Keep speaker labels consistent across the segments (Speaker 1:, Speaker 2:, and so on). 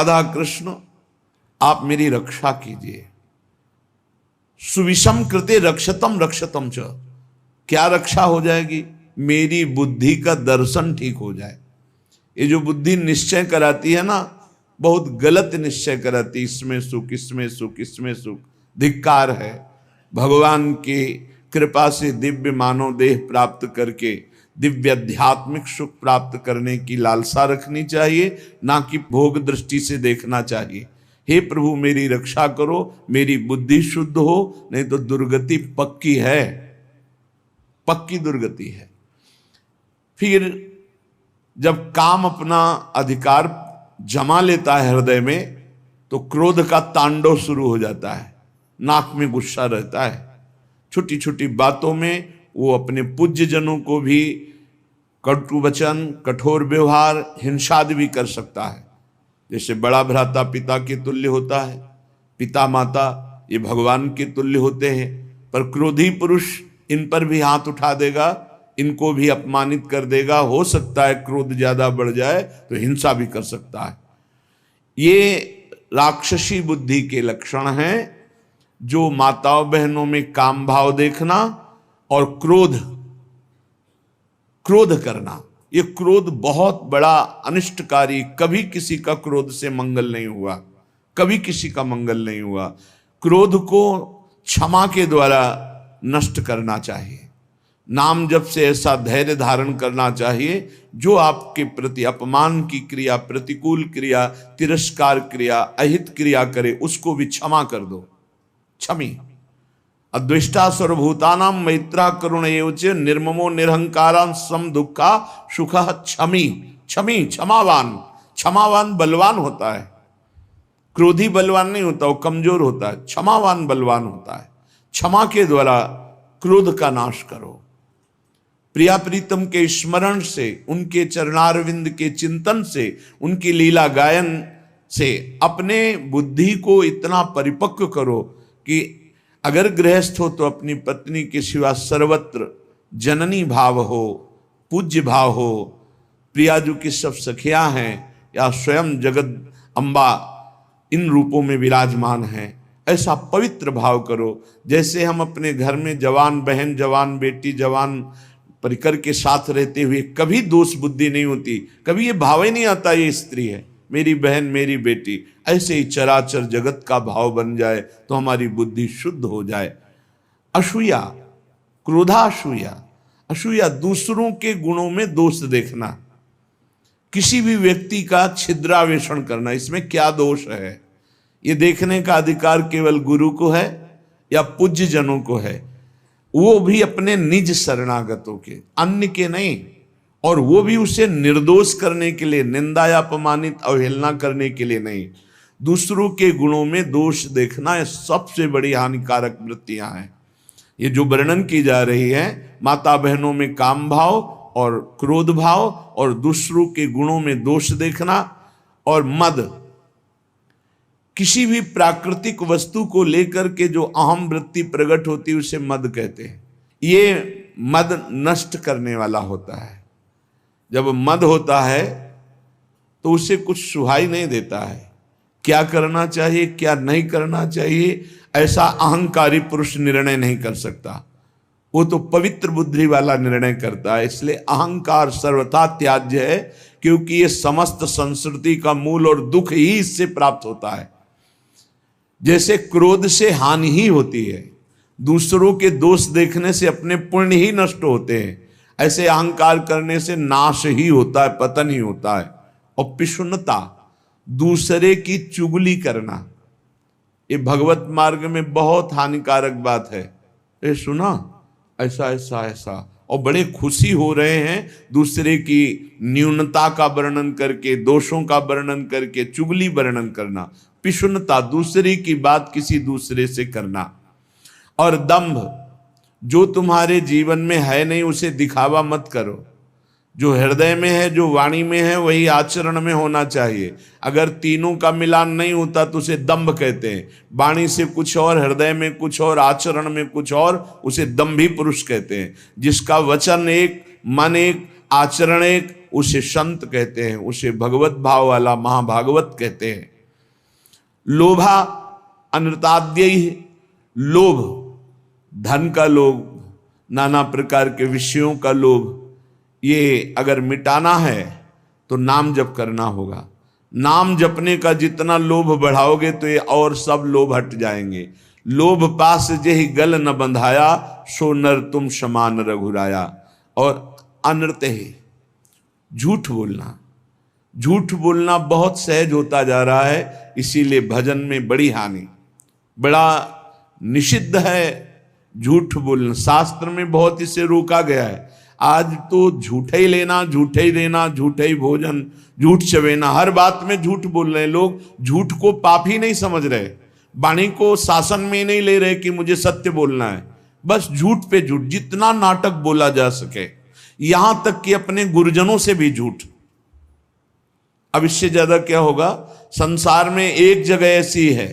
Speaker 1: राधा कृष्ण आप मेरी रक्षा कीजिए। सुविषम कृते रक्षतम रक्षतम च, क्या रक्षा हो जाएगी? मेरी बुद्धि का दर्शन ठीक हो जाए। ये जो बुद्धि निश्चय कराती है ना, बहुत गलत निश्चय कराती, इसमें सुख इसमें सुख इसमें सुख, धिक्कार है। भगवान की कृपा से दिव्य मानव देह प्राप्त करके दिव्य आध्यात्मिक सुख प्राप्त करने की लालसा रखनी चाहिए, ना कि भोग दृष्टि से देखना चाहिए। हे प्रभु मेरी रक्षा करो, मेरी बुद्धि शुद्ध हो, नहीं तो दुर्गति पक्की है, पक्की दुर्गति है। फिर जब काम अपना अधिकार जमा लेता है हृदय में, तो क्रोध का तांडव शुरू हो जाता है, नाक में गुस्सा रहता है। छोटी छोटी बातों में वो अपने पूज्य जनों को भी कटु वचन, कठोर व्यवहार, हिंसादि भी कर सकता है। जैसे बड़ा भ्राता पिता के तुल्य होता है, पिता माता ये भगवान के तुल्य होते हैं, पर क्रोधी पुरुष इन पर भी हाथ उठा देगा, इनको भी अपमानित कर देगा। हो सकता है क्रोध ज्यादा बढ़ जाए तो हिंसा भी कर सकता है। ये राक्षसी बुद्धि के लक्षण हैं, जो माताओं बहनों में काम भाव देखना और क्रोध करना। ये क्रोध बहुत बड़ा अनिष्टकारी, कभी किसी का क्रोध से मंगल नहीं हुआ, कभी किसी का मंगल नहीं हुआ। क्रोध को क्षमा के द्वारा नष्ट करना चाहिए। नाम जप से ऐसा धैर्य धारण करना चाहिए, जो आपके प्रति अपमान की क्रिया, प्रतिकूल क्रिया, तिरस्कार क्रिया, अहित क्रिया करे, उसको भी क्षमा कर दो। क्षमी अद्वेष्टा सर्वभूतानां मैत्रा करुण एव च निर्ममो निरहंकारां सम दुखा सुखः क्षमी। क्षमी क्षमावान, क्षमावान बलवान होता है, क्रोधी बलवान नहीं होता, वो कमजोर होता है। क्षमावान बलवान होता है। क्षमा के द्वारा क्रोध का नाश करो। प्रिया प्रीतम के स्मरण से, उनके चरणारविंद के चिंतन से, उनकी लीला गायन से अपने बुद्धि को इतना परिपक्व करो कि अगर गृहस्थ हो तो अपनी पत्नी के सिवा सर्वत्र जननी भाव हो, पूज्य भाव हो। प्रियाजू की सब सखियां हैं या स्वयं जगत अम्बा इन रूपों में विराजमान हैं, ऐसा पवित्र भाव करो। जैसे हम अपने घर में जवान बहन, जवान बेटी, जवान परिकर के साथ रहते हुए कभी दोष बुद्धि नहीं होती, कभी ये भाव ही नहीं आता ये स्त्री है, मेरी बहन, मेरी बेटी। ऐसे ही चराचर जगत का भाव बन जाए तो हमारी बुद्धि शुद्ध हो जाए। असूया, क्रोधासूया। असूया दूसरों के गुणों में दोष देखना, किसी भी व्यक्ति का छिद्रावेषण करना, इसमें क्या दोष है, ये देखने का अधिकार केवल गुरु को है या पूज्य जनों को है, वो भी अपने निज शरणागतों के, अन्य के नहीं। और वो भी उसे निर्दोष करने के लिए, निंदा या अपमानित अवहेलना करने के लिए नहीं। दूसरों के गुणों में दोष देखना ये सबसे बड़ी हानिकारक वृत्तियां हैं। ये जो वर्णन की जा रही है, माता बहनों में काम भाव और क्रोध भाव और दूसरों के गुणों में दोष देखना और मद, किसी भी प्राकृतिक वस्तु को लेकर के जो अहम वृत्ति प्रकट होती है उसे मद कहते हैं। ये मद नष्ट करने वाला होता है। जब मद होता है तो उसे कुछ सुहाई नहीं देता है, क्या करना चाहिए क्या नहीं करना चाहिए ऐसा अहंकारी पुरुष निर्णय नहीं कर सकता, वो तो पवित्र बुद्धि वाला निर्णय करता है। इसलिए अहंकार सर्वथा त्याज्य है, क्योंकि ये समस्त संस्कृति का मूल और दुख ही इससे प्राप्त होता है। जैसे क्रोध से हानि ही होती है, दूसरों के दोष देखने से अपने पुण्य ही नष्ट होते हैं, ऐसे अहंकार करने से नाश ही होता है, पतन ही होता है। और पिशुनता, दूसरे की चुगली करना, ये भगवत मार्ग में बहुत हानिकारक बात है। ये सुना ऐसा ऐसा ऐसा, और बड़े खुशी हो रहे हैं दूसरे की न्यूनता का वर्णन करके, दोषों का वर्णन करके, चुगली वर्णन करना। पिशुनता, दूसरे की बात किसी दूसरे से करना। और दंभ, जो तुम्हारे जीवन में है नहीं उसे दिखावा मत करो। जो हृदय में है, जो वाणी में है, वही आचरण में होना चाहिए। अगर तीनों का मिलान नहीं होता तो उसे दंभ कहते हैं। वाणी से कुछ और, हृदय में कुछ और, आचरण में कुछ और, उसे दंभी पुरुष कहते हैं। जिसका वचन एक, मन एक, आचरण एक, उसे संत कहते हैं, उसे भगवत भाव वाला महाभागवत कहते हैं। लोभा अनृताद्य, लोभ, धन का लोभ, नाना प्रकार के विषयों का लोभ, ये अगर मिटाना है तो नाम जप करना होगा। नाम जपने का जितना लोभ बढ़ाओगे तो ये और सब लोभ हट जाएंगे। लोभ पास जेहि गल न बंधाया, सो नर तुम समान रघुराया। और अनृत है झूठ बोलना। झूठ बोलना बहुत सहज होता जा रहा है, इसीलिए भजन में बड़ी हानि, बड़ा निषिद्ध है झूठ बोलना। शास्त्र में बहुत इसे रोका गया है। आज तो झूठे ही लेना, झूठे ही देना, झूठे ही भोजन, झूठ चवेना, हर बात में झूठ बोल रहे हैं लोग। झूठ को पाप ही नहीं समझ रहे, वाणी को शासन में नहीं ले रहे कि मुझे सत्य बोलना है, बस झूठ पे झूठ, जितना नाटक बोला जा सके, यहां तक कि अपने गुरुजनों से भी झूठ। अब इससे ज्यादा क्या होगा? संसार में एक जगह ऐसी है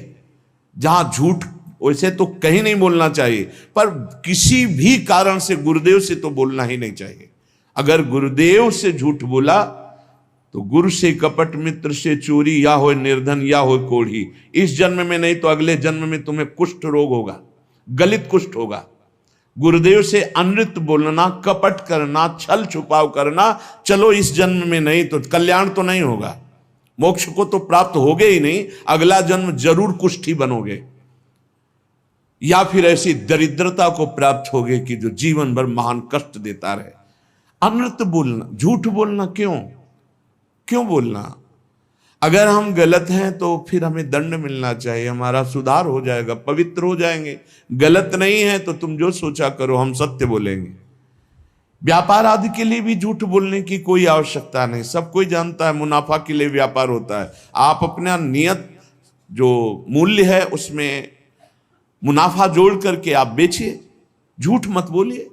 Speaker 1: जहां झूठ वैसे तो कहीं नहीं बोलना चाहिए, पर किसी भी कारण से गुरुदेव से तो बोलना ही नहीं चाहिए। अगर गुरुदेव से झूठ बोला तो गुरु से कपट, मित्र से चोरी, या हो निर्धन या हो कोढ़ी। इस जन्म में नहीं तो अगले जन्म में तुम्हें कुष्ठ रोग होगा, गलित कुष्ठ होगा। गुरुदेव से अनृत बोलना, कपट करना, छल छुपाव करना, चलो इस जन्म में नहीं तो कल्याण तो नहीं होगा, मोक्ष को तो प्राप्त होगे ही नहीं, अगला जन्म जरूर कुष्ठी बनोगे, या फिर ऐसी दरिद्रता को प्राप्त होगे कि जो जीवन भर महान कष्ट देता रहे। अनृत बोलना, झूठ बोलना, क्यों बोलना? अगर हम गलत हैं तो फिर हमें दंड मिलना चाहिए, हमारा सुधार हो जाएगा, पवित्र हो जाएंगे। गलत नहीं है तो तुम जो सोचा करो, हम सत्य बोलेंगे। व्यापार आदि के लिए भी झूठ बोलने की कोई आवश्यकता नहीं, सब कोई जानता है मुनाफा के लिए व्यापार होता है। आप अपना नियत जो मूल्य है उसमें मुनाफा जोड़ करके आप बेचिए, झूठ मत बोलिए।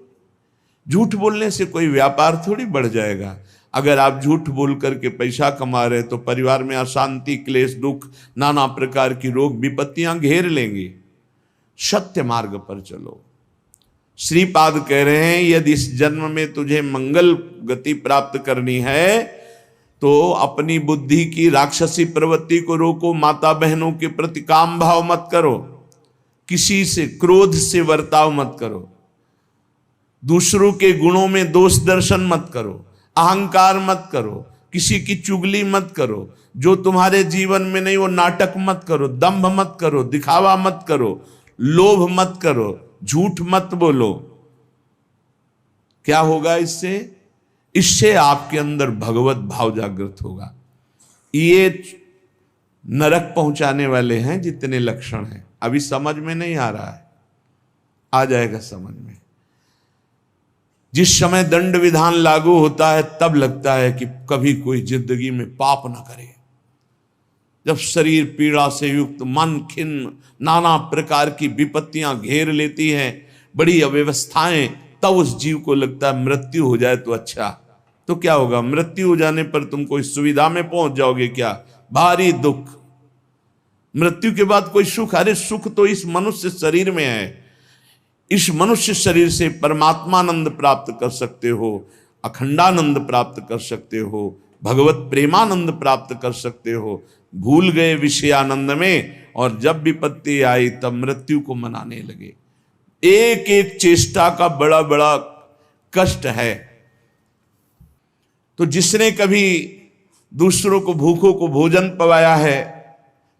Speaker 1: झूठ बोलने से कोई व्यापार थोड़ी बढ़ जाएगा। अगर आप झूठ बोल करके पैसा कमा रहे तो परिवार में अशांति, क्लेश, दुख, नाना प्रकार की रोग विपत्तियां घेर लेंगी। सत्य मार्ग पर चलो। श्रीपाद कह रहे हैं यदि इस जन्म में तुझे मंगल गति प्राप्त करनी है तो अपनी बुद्धि की राक्षसी प्रवृत्ति को रोको, माता बहनों के प्रति काम भाव मत करो, किसी से क्रोध से वर्ताव मत करो, दूसरों के गुणों में दोष दर्शन मत करो, अहंकार मत करो, किसी की चुगली मत करो, जो तुम्हारे जीवन में नहीं वो नाटक मत करो, दंभ मत करो, दिखावा मत करो, लोभ मत करो, झूठ मत बोलो। क्या होगा इससे? इससे आपके अंदर भगवत भाव जागृत होगा। ये नरक पहुंचाने वाले हैं जितने लक्षण हैं, अभी समझ में नहीं आ रहा है, आ जाएगा समझ में। जिस समय दंड विधान लागू होता है तब लगता है कि कभी कोई जिंदगी में पाप ना करे। जब शरीर पीड़ा से युक्त, मन खिन्न, नाना प्रकार की विपत्तियां घेर लेती हैं, बड़ी अव्यवस्थाएं, तब उस जीव को लगता है मृत्यु हो जाए तो अच्छा। तो क्या होगा? मृत्यु हो जाने पर तुम कोई सुविधा में पहुंच जाओगे क्या? भारी दुख। मृत्यु के बाद कोई सुख? अरे सुख तो इस मनुष्य शरीर में है। इस मनुष्य शरीर से परमात्मानंद प्राप्त कर सकते हो, अखंडानंद प्राप्त कर सकते हो, भगवत प्रेमानंद प्राप्त कर सकते हो। भूल गए विषयानंद में और जब विपत्ति आई तब मृत्यु को मनाने लगे। एक एक चेष्टा का बड़ा बड़ा कष्ट है। तो जिसने कभी दूसरों को, भूखों को भोजन पवाया है,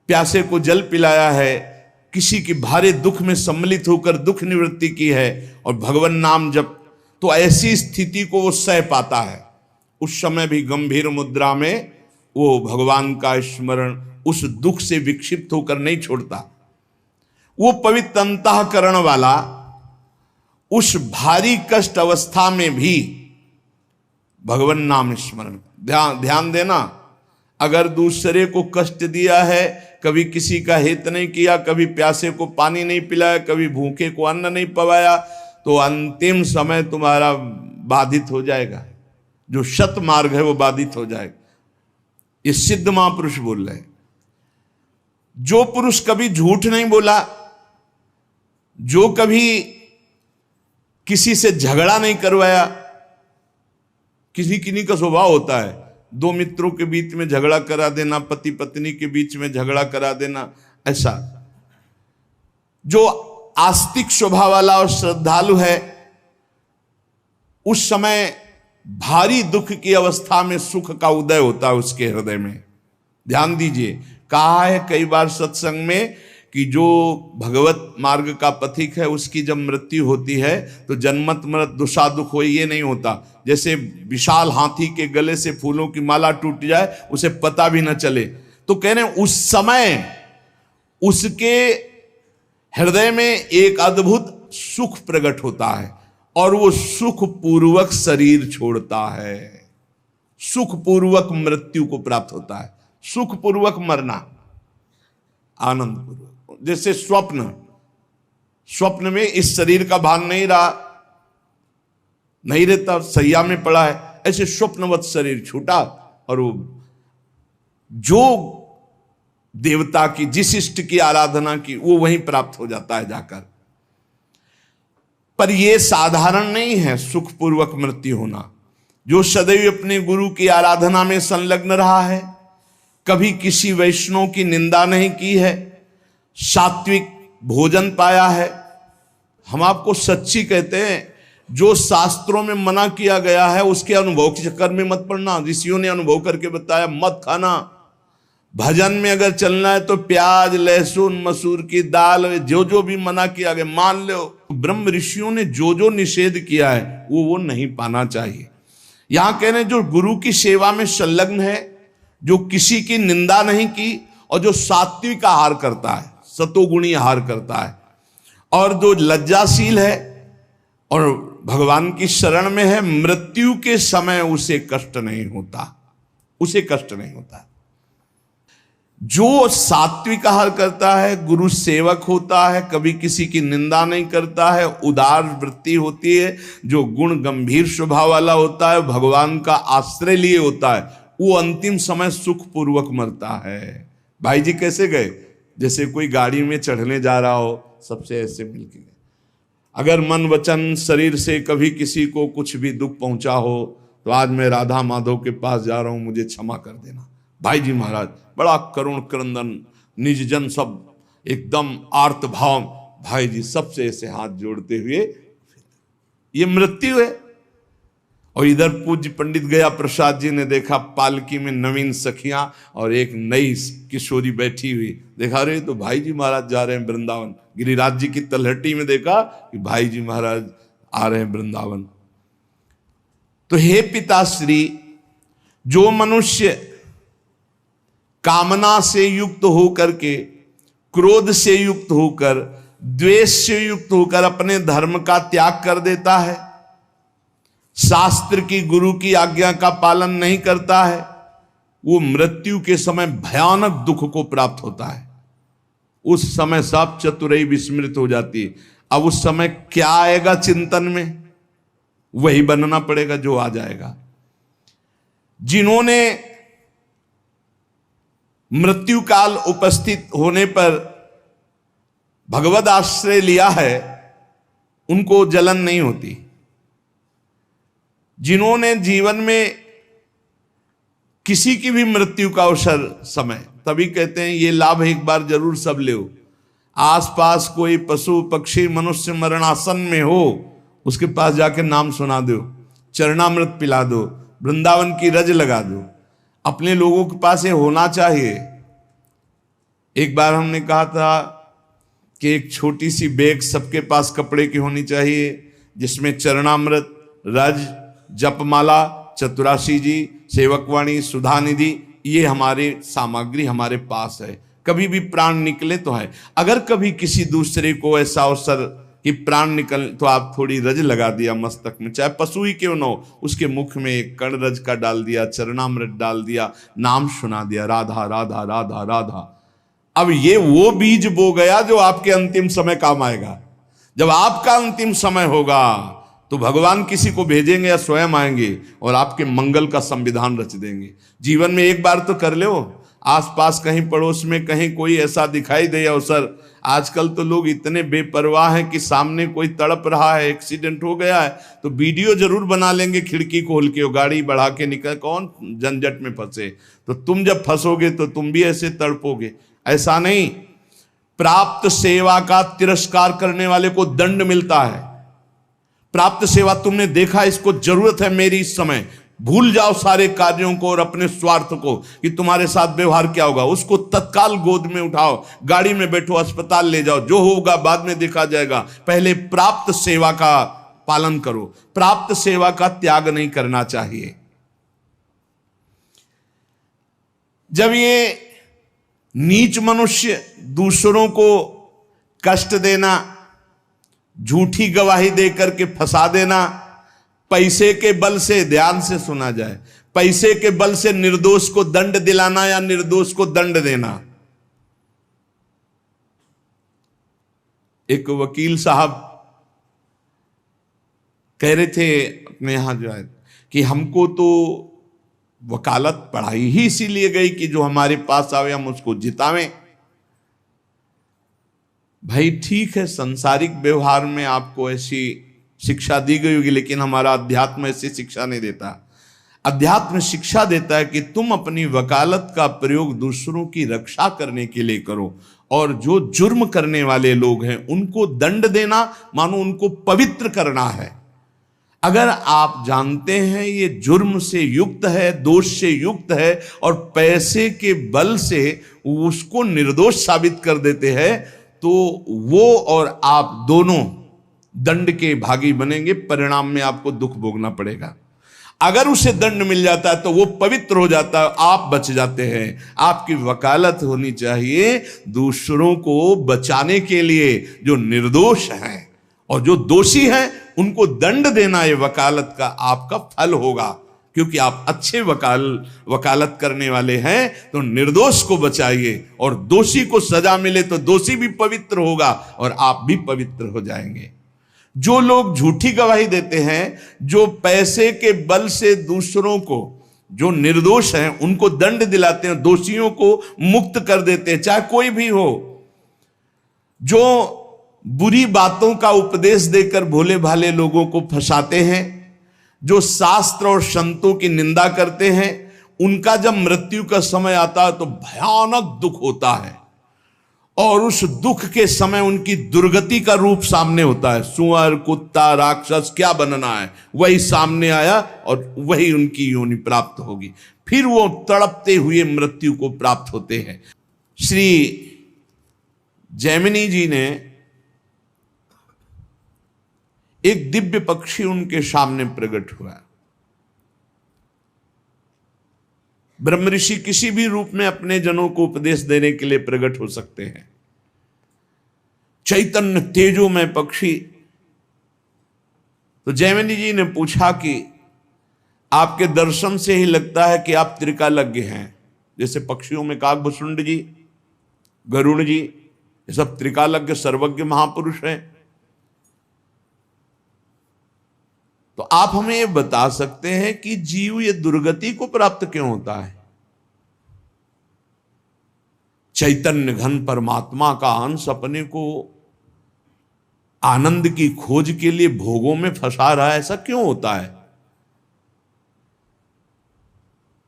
Speaker 1: प्यासे को जल पिलाया है, किसी की भारी दुख में सम्मिलित होकर दुख निवृत्ति की है और भगवान नाम जप, तो ऐसी स्थिति को वो सह पाता है। उस समय भी गंभीर मुद्रा में वो भगवान का स्मरण उस दुख से विक्षिप्त होकर नहीं छोड़ता। वो पवित्र अंतःकरण वाला उस भारी कष्ट अवस्था में भी भगवान नाम स्मरण। ध्यान देना, अगर दूसरे को कष्ट दिया है, कभी किसी का हित नहीं किया, कभी प्यासे को पानी नहीं पिलाया, कभी भूखे को अन्न नहीं पवाया, तो अंतिम समय तुम्हारा बाधित हो जाएगा। जो सत मार्ग है वो बाधित हो जाएगा। ये सिद्ध महापुरुष बोल रहे हैं। जो पुरुष कभी झूठ नहीं बोला, जो कभी किसी से झगड़ा नहीं करवाया, किसी का स्वभाव होता है दो मित्रों के बीच में झगड़ा करा देना, पति पत्नी के बीच में झगड़ा करा देना, ऐसा जो आस्तिक स्वभाव वाला और श्रद्धालु है, उस समय भारी दुख की अवस्था में सुख का उदय होता है उसके हृदय में। ध्यान दीजिए, कहा है कई बार सत्संग में कि जो भगवत मार्ग का पथिक है उसकी जब मृत्यु होती है तो जन्मत मृत दुषा दुख हो, ये नहीं होता। जैसे विशाल हाथी के गले से फूलों की माला टूट जाए, उसे पता भी न चले। तो कह रहे हैं उस समय उसके हृदय में एक अद्भुत सुख प्रकट होता है और वो सुख पूर्वक शरीर छोड़ता है, सुख पूर्वक मृत्यु को प्राप्त होता है। सुख पूर्वक मरना, आनंद पूर्वक, जैसे स्वप्न में इस शरीर का भान नहीं रहता, सैया में पड़ा है, ऐसे स्वप्नवत शरीर छूटा और वो जो देवता की, जिस इष्ट की आराधना की, वो वहीं प्राप्त हो जाता है जाकर। पर यह साधारण नहीं है सुखपूर्वक मृत्यु होना। जो सदैव अपने गुरु की आराधना में संलग्न रहा है, कभी किसी वैष्णव की निंदा नहीं की है, सात्विक भोजन पाया है, हम आपको सच्ची कहते हैं, जो शास्त्रों में मना किया गया है उसके अनुभव के चक्कर में मत पड़ना। ऋषियों ने अनुभव करके बताया, मत खाना। भजन में अगर चलना है तो प्याज, लहसुन, मसूर की दाल, जो जो भी मना किया गया मान लो। ब्रह्म ऋषियों ने जो जो निषेध किया है वो नहीं पाना चाहिए। यहां कह रहे हैं जो गुरु की सेवा में संलग्न है, जो किसी की निंदा नहीं की और जो सात्विक आहार करता है, सतोगुणी आहार करता है, और जो लज्जाशील है और भगवान की शरण में है, मृत्यु के समय उसे कष्ट नहीं होता, उसे कष्ट नहीं होता। जो सात्विक आहार करता है, गुरु सेवक होता है, कभी किसी की निंदा नहीं करता है, उदार वृत्ति होती है, जो गुण गंभीर स्वभाव वाला होता है, भगवान का आश्रय लिए होता है, वो अंतिम समय सुखपूर्वक मरता है। भाई जी कैसे गए? जैसे कोई गाड़ी में चढ़ने जा रहा हो, सबसे ऐसे मिलके गए। अगर मन वचन शरीर से कभी किसी को कुछ भी दुख पहुंचा हो तो आज मैं राधा माधव के पास जा रहा हूं, मुझे क्षमा कर देना। भाई जी महाराज बड़ा करुण क्रंदन, निज जन सब एकदम आर्त भाव, भाई जी सबसे ऐसे हाथ जोड़ते हुए, ये मृत्यु है। और इधर पूज्य पंडित गया प्रसाद जी ने देखा पालकी में नवीन सखियां और एक नई किशोरी बैठी हुई, देखा रे तो भाई जी महाराज जा रहे हैं वृंदावन। गिरिराज जी की तलहटी में देखा कि भाई जी महाराज आ रहे हैं वृंदावन। तो हे पिताश्री, जो मनुष्य कामना से युक्त होकर के, क्रोध से युक्त होकर, द्वेष से युक्त होकर अपने धर्म का त्याग कर देता है, शास्त्र की गुरु की आज्ञा का पालन नहीं करता है, वो मृत्यु के समय भयानक दुख को प्राप्त होता है। उस समय सब चतुराई विस्मृत हो जाती है। अब उस समय क्या आएगा चिंतन में, वही बनना पड़ेगा जो आ जाएगा। जिन्होंने मृत्यु काल उपस्थित होने पर भगवद आश्रय लिया है, उनको जलन नहीं होती। जिन्होंने जीवन में किसी की भी मृत्यु का अवसर समय, तभी कहते हैं ये लाभ एक बार जरूर सब ले। आसपास कोई पशु पक्षी मनुष्य मरणासन में हो, उसके पास जाके नाम सुना दो, चरणामृत पिला दो, वृंदावन की रज लगा दो। अपने लोगों के पास ये होना चाहिए। एक बार हमने कहा था कि एक छोटी सी बैग सबके पास कपड़े की होनी चाहिए, जिसमें चरणामृत, रज, जपमाला, चतुराशी जी, सेवकवाणी, सुधानिधि, ये हमारे सामग्री हमारे पास है। कभी भी प्राण निकले तो है। अगर कभी किसी दूसरे को ऐसा अवसर कि प्राण निकल, तो आप थोड़ी रज लगा दिया मस्तक में, चाहे पशु ही क्यों न हो, उसके मुख में एक कण रज का डाल दिया, चरणामृत डाल दिया, नाम सुना दिया, राधा राधा राधा राधा। अब ये वो बीज बो गया जो आपके अंतिम समय काम आएगा। जब आपका अंतिम समय होगा तो भगवान किसी को भेजेंगे या स्वयं आएंगे और आपके मंगल का संविधान रच देंगे। जीवन में एक बार तो कर लो। आसपास कहीं पड़ोस में कहीं कोई ऐसा दिखाई दे अवसर। आजकल तो लोग इतने बेपरवाह हैं कि सामने कोई तड़प रहा है, एक्सीडेंट हो गया है, तो वीडियो जरूर बना लेंगे, खिड़की खोल के गाड़ी बढ़ा के निकल, कौन झंझट में फंसे। तो तुम जब फंसोगे तो तुम भी ऐसे तड़पोगे। ऐसा नहीं, प्राप्त सेवा का तिरस्कार करने वाले को दंड मिलता है। प्राप्त सेवा तुमने देखा, इसको जरूरत है मेरी इस समय, भूल जाओ सारे कार्यों को और अपने स्वार्थ को कि तुम्हारे साथ व्यवहार क्या होगा, उसको तत्काल गोद में उठाओ, गाड़ी में बैठो, अस्पताल ले जाओ, जो होगा बाद में देखा जाएगा। पहले प्राप्त सेवा का पालन करो, प्राप्त सेवा का त्याग नहीं करना चाहिए। जब ये नीच मनुष्य दूसरों को कष्ट देना, झूठी गवाही देकर के फंसा देना, पैसे के बल से, ध्यान से सुना जाए, पैसे के बल से निर्दोष को दंड दिलाना या निर्दोष को दंड देना। एक वकील साहब कह रहे थे अपने यहां जो है कि हमको तो वकालत पढ़ाई ही इसीलिए गई कि जो हमारे पास आवे हम उसको जितावें। भाई ठीक है, सांसारिक व्यवहार में आपको ऐसी शिक्षा दी गई होगी, लेकिन हमारा अध्यात्म ऐसी शिक्षा नहीं देता। अध्यात्म शिक्षा देता है कि तुम अपनी वकालत का प्रयोग दूसरों की रक्षा करने के लिए करो, और जो जुर्म करने वाले लोग हैं उनको दंड देना मानो उनको पवित्र करना है। अगर आप जानते हैं ये जुर्म से युक्त है, दोष से युक्त है, और पैसे के बल से उसको निर्दोष साबित कर देते हैं, तो वो और आप दोनों दंड के भागी बनेंगे, परिणाम में आपको दुख भोगना पड़ेगा। अगर उसे दंड मिल जाता है तो वो पवित्र हो जाता है, आप बच जाते हैं। आपकी वकालत होनी चाहिए दूसरों को बचाने के लिए, जो निर्दोष हैं, और जो दोषी हैं उनको दंड देना, ये वकालत का आपका फल होगा। क्योंकि आप अच्छे वकालत करने वाले हैं तो निर्दोष को बचाइए, और दोषी को सजा मिले तो दोषी भी पवित्र होगा और आप भी पवित्र हो जाएंगे। जो लोग झूठी गवाही देते हैं, जो पैसे के बल से दूसरों को, जो निर्दोष हैं उनको दंड दिलाते हैं, दोषियों को मुक्त कर देते हैं, चाहे कोई भी हो, जो बुरी बातों का उपदेश देकर भोले भाले लोगों को फंसाते हैं, जो शास्त्र और संतों की निंदा करते हैं, उनका जब मृत्यु का समय आता है तो भयानक दुख होता है, और उस दुख के समय उनकी दुर्गति का रूप सामने होता है। सुअर, कुत्ता, राक्षस क्या बनना है वही सामने आया और वही उनकी योनि प्राप्त होगी। फिर वो तड़पते हुए मृत्यु को प्राप्त होते हैं। श्री जैमिनी जी ने एक दिव्य पक्षी उनके सामने प्रकट हुआ। ब्रह्म ऋषि किसी भी रूप में अपने जनों को उपदेश देने के लिए प्रकट हो सकते हैं। चैतन्य तेजोमय पक्षी। तो जैमिनी जी ने पूछा कि आपके दर्शन से ही लगता है कि आप त्रिकालज्ञ हैं। जैसे पक्षियों में काकभुसुंड जी, गरुड़ जी, ये सब त्रिकालज्ञ सर्वज्ञ महापुरुष हैं। तो आप हमें ये बता सकते हैं कि जीव ये दुर्गति को प्राप्त क्यों होता है? चैतन्य घन परमात्मा का अंश अपने को आनंद की खोज के लिए भोगों में फंसा रहा है, ऐसा क्यों होता है?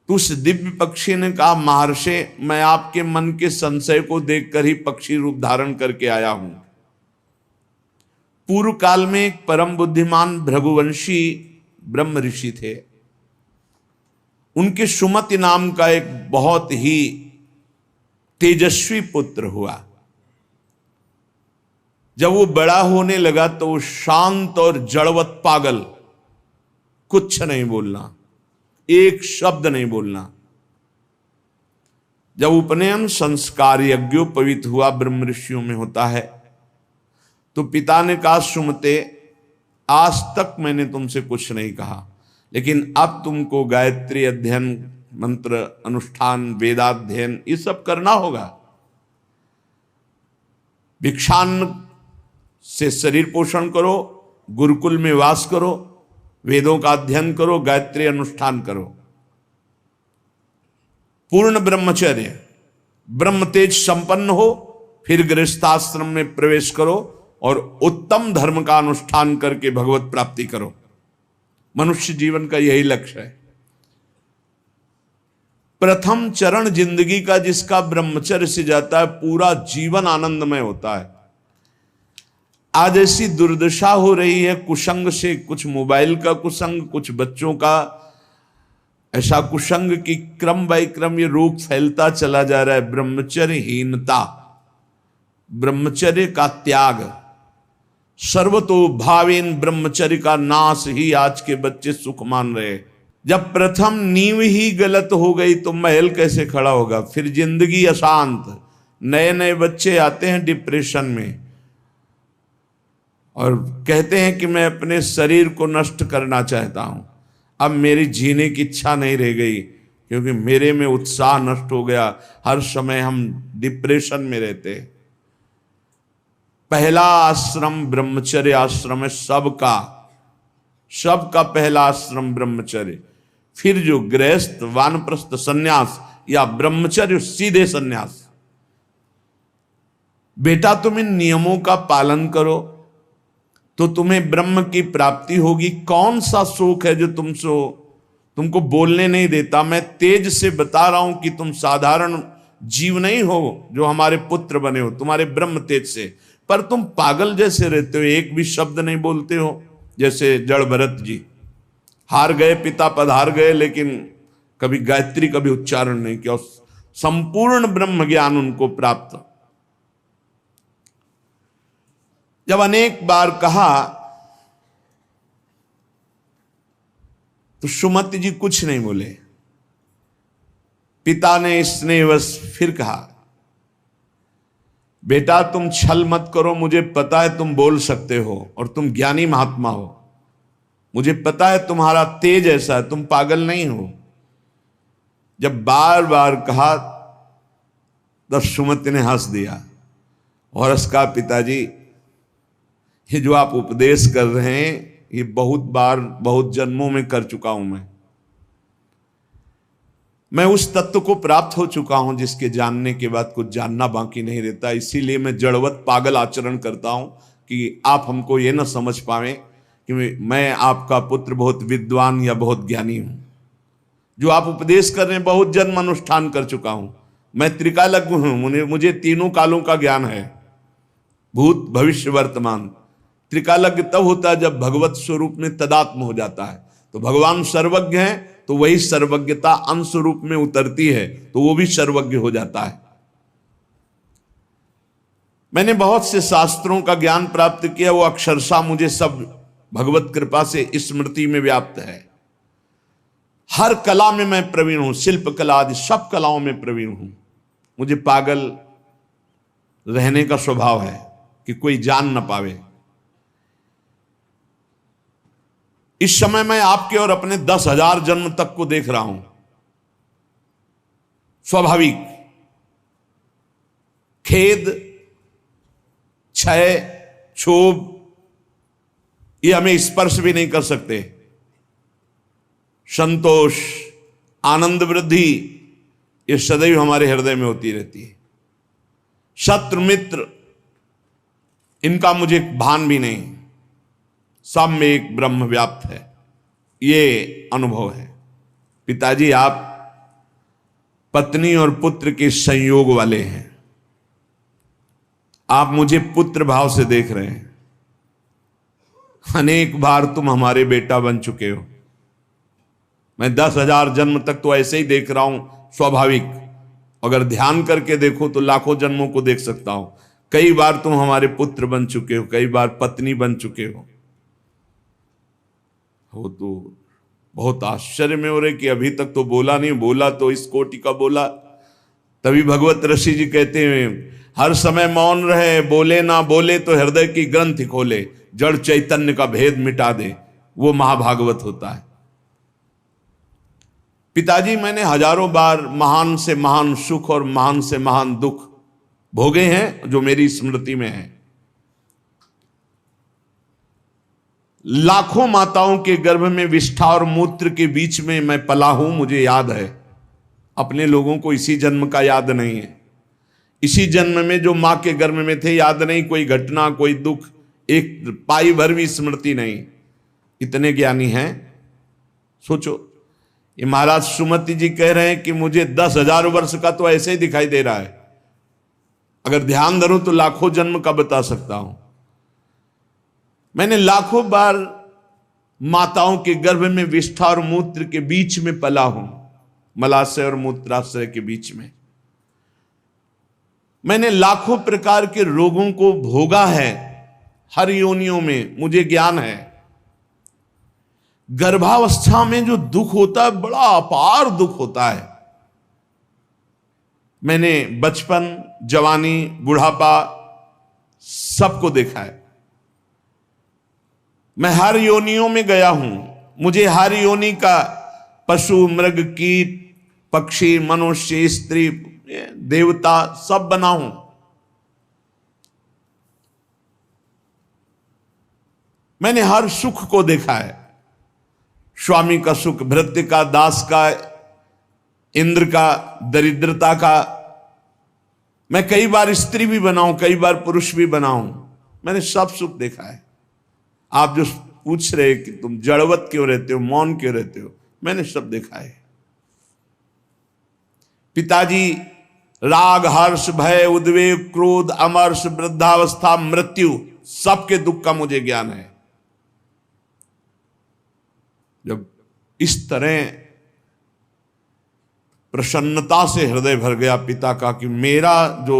Speaker 1: तो उस दिव्य पक्षी ने कहा, महर्षि, मैं आपके मन के संशय को देखकर ही पक्षी रूप धारण करके आया हूं। पूर्व काल में एक परम बुद्धिमान भृगुवंशी ब्रह्म ऋषि थे। उनके सुमति नाम का एक बहुत ही तेजस्वी पुत्र हुआ। जब वो बड़ा होने लगा तो वो शांत और जड़वत पागल, कुछ नहीं बोलना, एक शब्द नहीं बोलना। जब उपनयन संस्कार यज्ञोपवीत हुआ, ब्रह्म ऋषियों में होता है, तो पिता ने कहा, सुमते, आज तक मैंने तुमसे कुछ नहीं कहा, लेकिन अब तुमको गायत्री अध्ययन, मंत्र अनुष्ठान, वेदाध्ययन ये सब करना होगा। भिक्षान्न से शरीर पोषण करो, गुरुकुल में वास करो, वेदों का अध्ययन करो, गायत्री अनुष्ठान करो, पूर्ण ब्रह्मचर्य, ब्रह्म तेज संपन्न हो, फिर गृहस्थाश्रम में प्रवेश करो और उत्तम धर्म का अनुष्ठान करके भगवत प्राप्ति करो। मनुष्य जीवन का यही लक्ष्य है। प्रथम चरण जिंदगी का जिसका ब्रह्मचर्य से जाता है, पूरा जीवन आनंदमय होता है। आज ऐसी दुर्दशा हो रही है कुसंग से, कुछ मोबाइल का कुसंग, कुछ बच्चों का ऐसा कुसंग कि क्रम बाय क्रम ये रोग फैलता चला जा रहा है। ब्रह्मचर्यहीनता, ब्रह्मचर्य का त्याग, सर्वतो भावेन ब्रह्मचर्य का नाश ही आज के बच्चे सुख मान रहे। जब प्रथम नींव ही गलत हो गई तो महल कैसे खड़ा होगा? फिर जिंदगी अशांत। नए नए बच्चे आते हैं डिप्रेशन में और कहते हैं कि मैं अपने शरीर को नष्ट करना चाहता हूं, अब मेरी जीने की इच्छा नहीं रह गई क्योंकि मेरे में उत्साह नष्ट हो गया। हर समय हम डिप्रेशन में रहते। पहला आश्रम ब्रह्मचर्य आश्रम है सबका, सबका पहला आश्रम ब्रह्मचर्य। फिर जो गृहस्थ, वानप्रस्थ, सन्यास या ब्रह्मचर्य सीधे सन्यास। बेटा तुम इन नियमों का पालन करो तो तुम्हें ब्रह्म की प्राप्ति होगी। कौन सा शोक है जो तुमको बोलने नहीं देता? मैं तेज से बता रहा हूं कि तुम साधारण जीव नहीं हो जो हमारे पुत्र बने हो, तुम्हारे ब्रह्म तेज से, पर तुम पागल जैसे रहते हो, एक भी शब्द नहीं बोलते हो। जैसे जड़ भरत जी हार गए, पिता पधार गए, लेकिन कभी गायत्री कभी उच्चारण नहीं किया। संपूर्ण ब्रह्म ज्ञान उनको प्राप्त। जब अनेक बार कहा तो सुमति जी कुछ नहीं बोले। पिता ने स्नेहवश फिर कहा, बेटा तुम छल मत करो, मुझे पता है तुम बोल सकते हो और तुम ज्ञानी महात्मा हो, मुझे पता है तुम्हारा तेज ऐसा है, तुम पागल नहीं हो। जब बार बार कहा तब सुमति ने हंस दिया और उसका, पिताजी ये जो आप उपदेश कर रहे हैं ये बहुत बार, बहुत जन्मों में कर चुका हूं। मैं उस तत्व को प्राप्त हो चुका हूं जिसके जानने के बाद कुछ जानना बाकी नहीं रहता। इसीलिए मैं जड़वत पागल आचरण करता हूं कि आप हमको ये ना समझ पाए कि मैं आपका पुत्र बहुत विद्वान या बहुत ज्ञानी हूं। जो आप उपदेश कर रहे हैं बहुत जन्म अनुष्ठान कर चुका हूं। मैं त्रिकालज्ञ हूं, मुझे तीनों कालों का ज्ञान है, भूत भविष्य वर्तमान। त्रिकालज्ञ तब होता है जब भगवत स्वरूप में तदात्म हो जाता है। तो भगवान सर्वज्ञ हैं तो वही सर्वज्ञता अंश रूप में उतरती है तो वो भी सर्वज्ञ हो जाता है। मैंने बहुत से शास्त्रों का ज्ञान प्राप्त किया, वो अक्षरशः मुझे सब भगवत कृपा से स्मृति में व्याप्त है। हर कला में मैं प्रवीण हूं, शिल्प कला आदि सब कलाओं में प्रवीण हूं। मुझे पागल रहने का स्वभाव है कि कोई जान न पावे। इस समय मैं आपके और अपने 10,000 जन्म तक को देख रहा हूं। स्वाभाविक खेद, क्षय, क्षोभ ये हमें स्पर्श भी नहीं कर सकते। संतोष, आनंद वृद्धि ये सदैव हमारे हृदय में होती रहती है। शत्रु मित्र इनका मुझे भान भी नहीं, सब में एक ब्रह्म व्याप्त है, ये अनुभव है। पिताजी आप पत्नी और पुत्र के संयोग वाले हैं। आप मुझे पुत्र भाव से देख रहे हैं। अनेक बार तुम हमारे बेटा बन चुके हो। मैं 10,000 जन्म तक तो ऐसे ही देख रहा हूं, स्वाभाविक। अगर ध्यान करके देखो तो लाखों जन्मों को देख सकता हूं। कई बार तुम हमारे पुत्र बन चुके हो, कई बार पत्नी बन चुके हो। वो तो बहुत आश्चर्य में हो रहे कि अभी तक तो बोला नहीं, बोला तो इस कोटि का बोला। तभी भगवत ऋषि जी कहते हैं हर समय मौन रहे, बोले ना बोले तो हृदय की ग्रंथि खोले, जड़ चैतन्य का भेद मिटा दे, वो महाभागवत होता है। पिताजी मैंने हजारों बार महान से महान सुख और महान से महान दुख भोगे हैं जो मेरी स्मृति में है। लाखों माताओं के गर्भ में विष्ठा और मूत्र के बीच में मैं पला हूं, मुझे याद है। अपने लोगों को इसी जन्म का याद नहीं है। इसी जन्म में जो मां के गर्भ में थे याद नहीं, कोई घटना, कोई दुख, एक पाई भर भी स्मृति नहीं। इतने ज्ञानी हैं। सोचो ये महाराज सुमति जी कह रहे हैं कि मुझे 10,000 वर्ष का तो ऐसे ही दिखाई दे रहा है, अगर ध्यान धरूं तो लाखों जन्म का बता सकता हूं। मैंने लाखों बार माताओं के गर्भ में विष्ठा और मूत्र के बीच में पला हूं, मलाशय और मूत्राशय के बीच में। मैंने लाखों प्रकार के रोगों को भोगा है, हर योनियों में मुझे ज्ञान है। गर्भावस्था में जो दुख होता है बड़ा अपार दुख होता है। मैंने बचपन, जवानी, बुढ़ापा सबको देखा है। मैं हर योनियों में गया हूं, मुझे हर योनि का पशु, मृग, कीट, पक्षी, मनुष्य, स्त्री, देवता सब बना हूं। मैंने हर सुख को देखा है, स्वामी का सुख, भृत्य का, दास का, इंद्र का, दरिद्रता का। मैं कई बार स्त्री भी बना हूं, कई बार पुरुष भी बना हूं। मैंने सब सुख देखा है। आप जो पूछ रहे कि तुम जड़वत क्यों रहते हो, मौन क्यों रहते हो, मैंने सब देखा है। पिताजी राग, हर्ष, भय, उद्वेग, क्रोध, अमर्ष, वृद्धावस्था, मृत्यु, सबके दुख का मुझे ज्ञान है। जब इस तरह प्रसन्नता से हृदय भर गया पिता का कि मेरा जो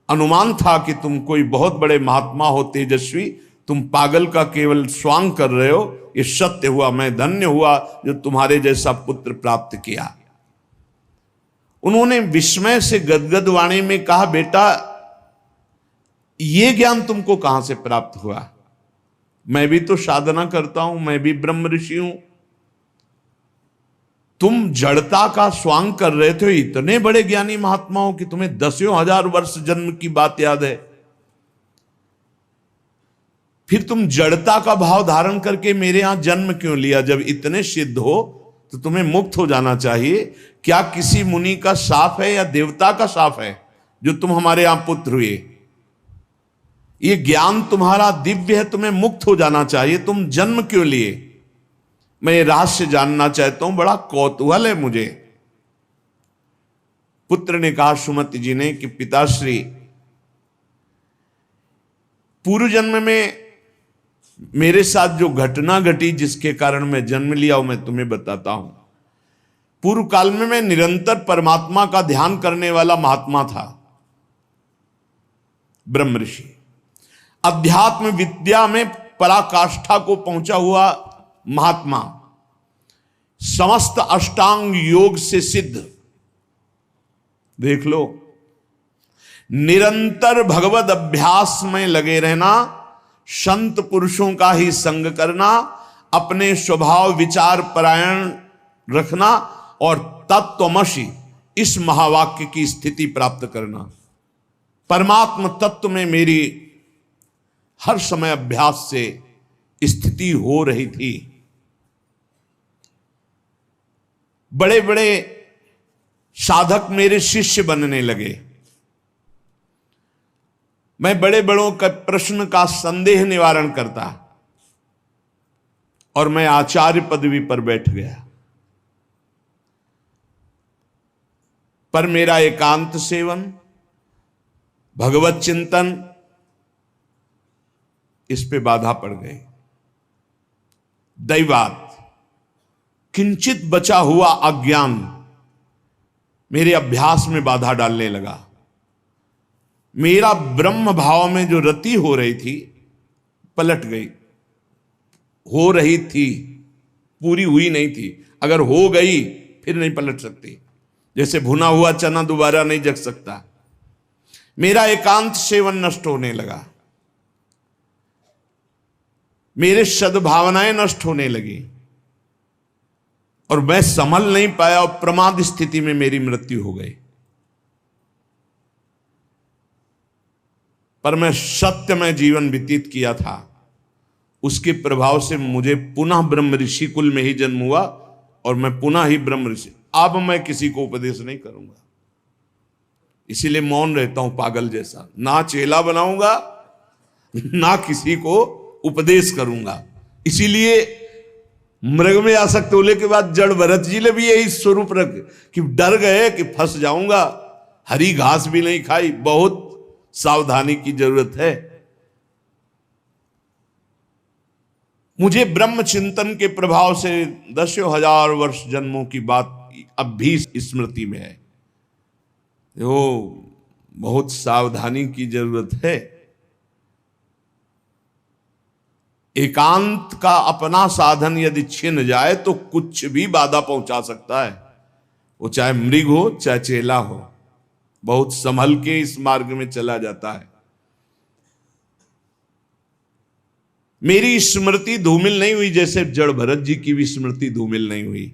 Speaker 1: अनुमान था कि तुम कोई बहुत बड़े महात्मा हो, तेजस्वी, तुम पागल का केवल स्वांग कर रहे हो, ये सत्य हुआ। मैं धन्य हुआ जो तुम्हारे जैसा पुत्र प्राप्त किया। उन्होंने विस्मय से गदगद वाणी में कहा, बेटा ये ज्ञान तुमको कहां से प्राप्त हुआ? मैं भी तो साधना करता हूं, मैं भी ब्रह्म ऋषि हूं। तुम जड़ता का स्वांग कर रहे थे, इतने बड़े ज्ञानी महात्मा हो कि तुम्हें 10,000 वर्ष जन्म की बात याद है। फिर तुम जड़ता का भाव धारण करके मेरे यहां जन्म क्यों लिया? जब इतने सिद्ध हो तो तुम्हें मुक्त हो जाना चाहिए। क्या किसी मुनि का शाप है या देवता का शाप है जो तुम हमारे यहां पुत्र हुए? ये ज्ञान तुम्हारा दिव्य है, तुम्हें मुक्त हो जाना चाहिए। तुम जन्म क्यों लिए? मैं ये रहस्य जानना चाहता हूं, बड़ा कौतूहल है मुझे। पुत्र ने कहा सुमति जी ने कि पिताश्री, पूर्व जन्म में मेरे साथ जो घटना घटी जिसके कारण मैं जन्म लिया वो मैं तुम्हें बताता हूं। पूर्व काल में मैं निरंतर परमात्मा का ध्यान करने वाला महात्मा था, ब्रह्म ऋषि। अध्यात्म विद्या में पराकाष्ठा को पहुंचा हुआ महात्मा, समस्त अष्टांग योग से सिद्ध। देख लो, निरंतर भगवद अभ्यास में लगे रहना, संत पुरुषों का ही संग करना, अपने स्वभाव विचार परायण रखना और तत्वमसि इस महावाक्य की स्थिति प्राप्त करना। परमात्म तत्व में मेरी हर समय अभ्यास से स्थिति हो रही थी। बड़े बड़े साधक मेरे शिष्य बनने लगे। मैं बड़े बड़ों का प्रश्न का संदेह निवारण करता और मैं आचार्य पदवी पर बैठ गया। पर मेरा एकांत सेवन, भगवत चिंतन, इस पे बाधा पड़ गई। दैवात किंचित बचा हुआ अज्ञान मेरे अभ्यास में बाधा डालने लगा। मेरा ब्रह्म भाव में जो रति हो रही थी पलट गई। हो रही थी, पूरी हुई नहीं थी। अगर हो गई फिर नहीं पलट सकती। जैसे भुना हुआ चना दोबारा नहीं जग सकता। मेरा एकांत सेवन नष्ट होने लगा, मेरे सद्भावनाएं नष्ट होने लगी और मैं संभल नहीं पाया और प्रमाद स्थिति में मेरी मृत्यु हो गई। पर मैं सत्यमय जीवन व्यतीत किया था, उसके प्रभाव से मुझे पुनः ब्रह्म ऋषि कुल में ही जन्म हुआ और मैं पुनः ही ब्रह्म ऋषि। अब मैं किसी को उपदेश नहीं करूंगा, इसीलिए मौन रहता हूं पागल जैसा। ना चेला बनाऊंगा ना किसी को उपदेश करूंगा। इसीलिए मृग में आसक्त होने के बाद जड़ भरत जी ने भी यही स्वरूप रख कि डर गए कि फंस जाऊंगा, हरी घास भी नहीं खाई। बहुत सावधानी की जरूरत है। मुझे ब्रह्म चिंतन के प्रभाव से दसों हजार वर्ष जन्मों की बात अब भी स्मृति में है। वो बहुत सावधानी की जरूरत है। एकांत का अपना साधन यदि छिन जाए तो कुछ भी बाधा पहुंचा सकता है, वो चाहे मृग हो चाहे चेला हो। बहुत संभल के इस मार्ग में चला जाता है। मेरी स्मृति धूमिल नहीं हुई जैसे जड़ भरत जी की भी स्मृति धूमिल नहीं हुई।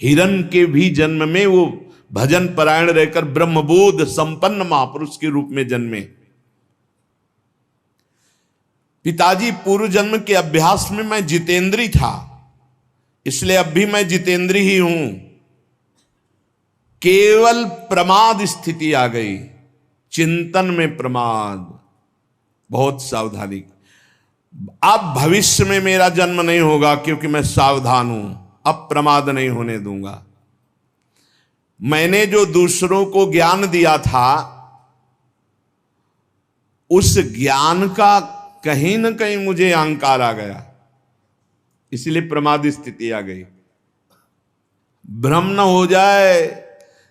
Speaker 1: हिरण के भी जन्म में वो भजन परायण रहकर ब्रह्मबोध संपन्न महापुरुष के रूप में जन्मे। पिताजी पूर्व जन्म के अभ्यास में मैं जितेंद्री था, इसलिए अब भी मैं जितेंद्री ही हूं। केवल प्रमाद स्थिति आ गई, चिंतन में प्रमाद, बहुत सावधानी। अब भविष्य में मेरा जन्म नहीं होगा क्योंकि मैं सावधान हूं, अब प्रमाद नहीं होने दूंगा। मैंने जो दूसरों को ज्ञान दिया था उस ज्ञान का कहीं ना कहीं मुझे अहंकार आ गया, इसलिए प्रमाद स्थिति आ गई। भ्रम न हो जाए,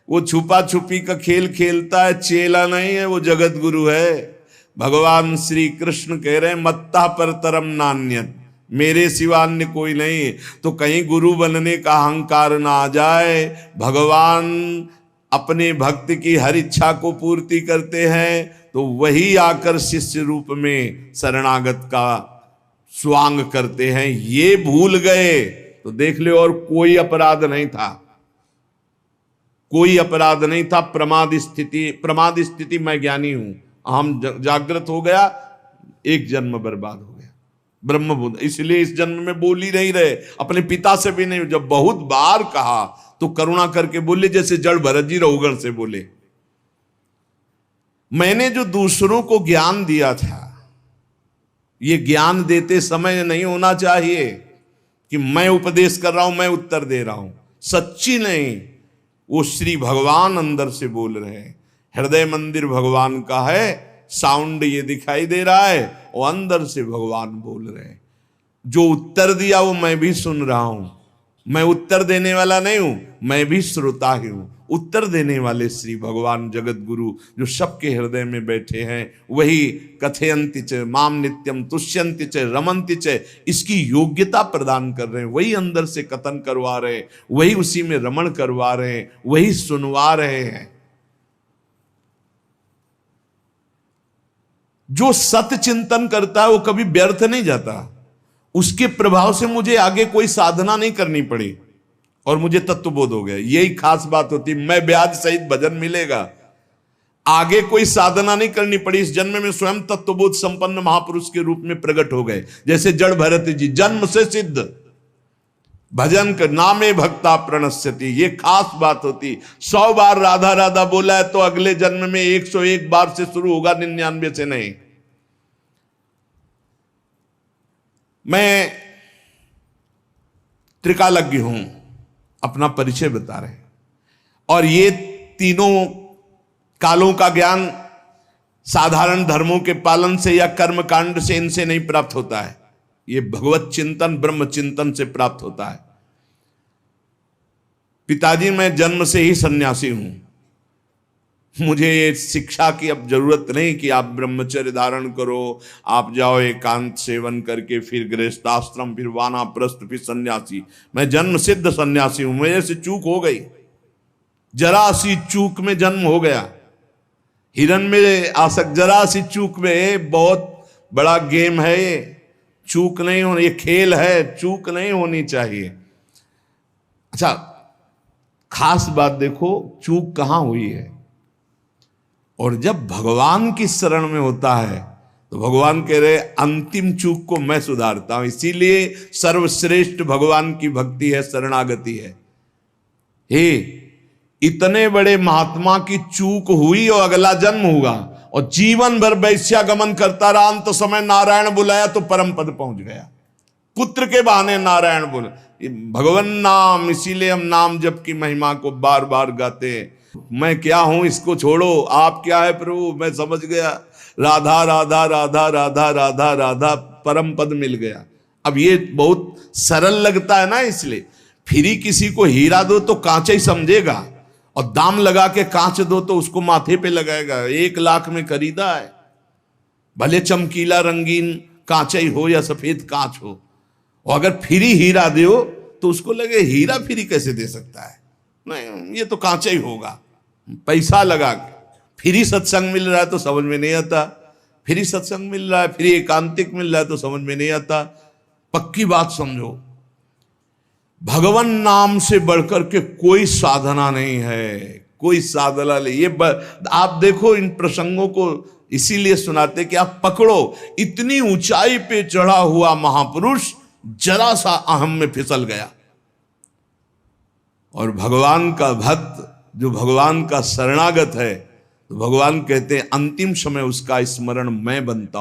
Speaker 1: वो छुपा छुपी का खेल खेलता है, चेला नहीं है, वो जगत गुरु है। भगवान श्री कृष्ण कह रहे हैं मत्ता पर तरम नान्यत, मेरे सिवा अन्य कोई नहीं। तो कहीं गुरु बनने का अहंकार ना आ जाए। भगवान अपने भक्त की हर इच्छा को पूर्ति करते हैं तो वही आकर शिष्य रूप में शरणागत का स्वांग करते हैं। ये भूल गए तो देख ले, और कोई अपराध नहीं था, कोई अपराध नहीं था। प्रमाद स्थिति मैं ज्ञानी हूं, हम जागृत हो गया, एक जन्म बर्बाद हो गया। ब्रह्म बुद्ध इसलिए इस जन्म में बोल ही नहीं रहे, अपने पिता से भी नहीं। जब बहुत बार कहा तो करुणा करके बोले, जैसे जड़ भरत जी रघुगण से बोले। मैंने जो दूसरों को ज्ञान दिया था, ये ज्ञान देते समय नहीं होना चाहिए कि मैं उपदेश कर रहा हूं, मैं उत्तर दे रहा हूं। सच्ची नहीं, वो श्री भगवान अंदर से बोल रहे हैं। हृदय मंदिर भगवान का है, साउंड ये दिखाई दे रहा है, वो अंदर से भगवान बोल रहे हैं। जो उत्तर दिया वो मैं भी सुन रहा हूं। मैं उत्तर देने वाला नहीं हूं, मैं भी श्रोता ही हूं। उत्तर देने वाले श्री भगवान जगत गुरु जो सबके हृदय में बैठे हैं, वही कथयन्ति च माम नित्यम तुष्यन्ति च रमन्ति च, इसकी योग्यता प्रदान कर रहे हैं। वही अंदर से कथन करवा रहे हैं, वही उसी में रमण करवा रहे हैं, वही सुनवा रहे हैं। जो सत्य चिंतन करता है वो कभी व्यर्थ नहीं जाता। उसके प्रभाव से मुझे आगे कोई साधना नहीं करनी पड़ी और मुझे तत्वबोध हो गया। यही खास बात होती, मैं ब्याज सहित भजन मिलेगा। आगे कोई साधना नहीं करनी पड़ी। इस जन्म में स्वयं तत्वबोध संपन्न महापुरुष के रूप में प्रकट हो गए। जैसे जड़ भरत जी जन्म से सिद्ध, भजन कर नामे भक्ता प्रणश्यति, ये खास बात होती। 100 बार राधा राधा बोला है तो अगले जन्म में 101 बार से शुरू होगा, 99 से नहीं। मैं त्रिकालज्ञ हूं, अपना परिचय बता रहे हैं। और ये तीनों कालों का ज्ञान साधारण धर्मों के पालन से या कर्म कांड से इनसे नहीं प्राप्त होता है। ये भगवत चिंतन ब्रह्म चिंतन से प्राप्त होता है। पिताजी मैं जन्म से ही सन्यासी हूं, मुझे ये शिक्षा की अब जरूरत नहीं कि आप ब्रह्मचर्य धारण करो, आप जाओ एकांत सेवन करके फिर गृहस्थाश्रम, फिर वानाप्रस्थ, फिर सन्यासी। मैं जन्म सिद्ध सन्यासी हूं। मेरे से चूक हो गई, जरा सी चूक में जन्म हो गया। हिरण में आसक्त, जरा सी चूक में, बहुत बड़ा गेम है ये। चूक नहीं होनी, ये खेल है, चूक नहीं होनी चाहिए। अच्छा, खास बात देखो, चूक कहां हुई है। और जब भगवान की शरण में होता है तो भगवान कह रहे अंतिम चूक को मैं सुधारता हूं। इसीलिए सर्वश्रेष्ठ भगवान की भक्ति है, शरणागति है। हे, इतने बड़े महात्मा की चूक हुई और अगला जन्म हुआ और जीवन भर वैश्यागमन करता रहा। अंत समय नारायण बुलाया तो परम पद पहुंच गया। पुत्र के बहाने नारायण बोल, भगवान नाम, इसीलिए हम नाम जप की महिमा को बार बार गाते हैं। मैं क्या हूं इसको छोड़ो, आप क्या है प्रभु, मैं समझ गया, राधा राधा राधा राधा राधा राधा, परम पद मिल गया। अब ये बहुत सरल लगता है ना, इसलिए फ्री किसी को हीरा दो तो कांचा ही समझेगा, और दाम लगा के कांच दो तो उसको माथे पे लगाएगा। 1 लाख में खरीदा है, भले चमकीला रंगीन कांच ही हो या सफेद कांच हो, और अगर फ्री हीरा दो तो उसको लगे हीरा फ्री कैसे दे सकता है, नहीं ये तो कांचा ही होगा। पैसा लगा के फ्री सत्संग मिल रहा है तो समझ में नहीं आता, फ्री सत्संग मिल रहा है, फ्री एकांतिक मिल रहा है तो समझ में नहीं आता। पक्की बात समझो, भगवान नाम से बढ़कर के कोई साधना नहीं है, कोई साधना नहीं। ये आप देखो इन प्रसंगों को इसीलिए सुनाते कि आप पकड़ो, इतनी ऊंचाई पे चढ़ा हुआ महापुरुष जरा सा अहम में फिसल गया, और भगवान का भक्त जो भगवान का शरणागत है, तो भगवान कहते हैं अंतिम समय उसका स्मरण मैं बनता हूं।